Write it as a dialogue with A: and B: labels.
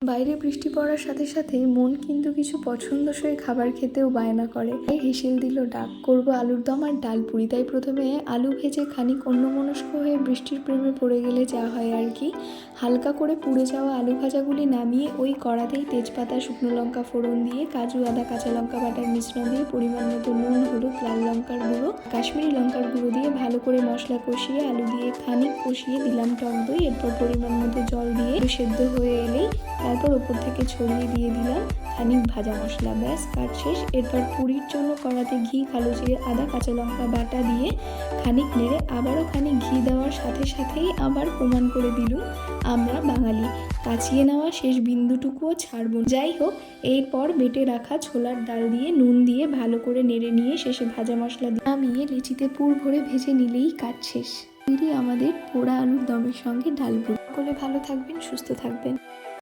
A: বাইরে বৃষ্টি পড়ার সাথে সাথে মন কিন্তু কিছু পছন্দসই খাবার খেতেও বায়না করে। তাই হেসেল দিল ডাক, করবো আলুর দম আর ডাল পুরি। তাই প্রথমে আলু ভেজে খানিক অন্যমনস্ক হয়ে বৃষ্টির প্রেমে পড়ে গেলে যা হয় আর কি, হালকা করে পুড়ে যাওয়া আলু ভাজাগুলি নামিয়ে ওই কড়াতেই তেজপাতা, শুকনো লঙ্কা ফোড়ন দিয়ে কাজু, আদা, কাঁচা লঙ্কা বাটার মিশ্রণ দিয়ে পরিমাণ মতো নুন, হলুদ, লাল লঙ্কার গুঁড়ো, কাশ্মীরি লঙ্কার গুঁড়ো দিয়ে ভালো করে মশলা কষিয়ে আলু দিয়ে খানিক কষিয়ে দিলাম টক দই। এরপর পরিমাণ মতো জল দিয়ে সেদ্ধ হয়ে এলেই তারপর ওপর থেকে ছড়িয়ে দিয়ে দিলাম খানিক ভাজা মশলা। ব্যাস, কাজ শেষ। এরপর পুরির জন্য কড়াতে ঘি, কালো জিরে, আদা, কাঁচা লঙ্কা বাটা দিয়ে খানিক নেড়ে আবারও খানিক ঘি দেওয়ার সাথে সাথেই আবার প্রমাণ করে দিলুম আমরা বাঙালি, কাচিয়ে নেওয়া শেষ বিন্দুটুকুও ছাড়ব। যাই হোক, এরপর বেটে রাখা ছোলার ডাল দিয়ে নুন দিয়ে ভালো করে নেড়ে নিয়ে শেষে ভাজা মশলা দিয়ে নামিয়ে লেচিতে পুর ভরে ভেজে নিলেই কাজ শেষ। তৈরি আমাদের পোড়া আলুর দমের সঙ্গে ডাল পুরি। সকলে ভালো থাকবেন, সুস্থ থাকবেন।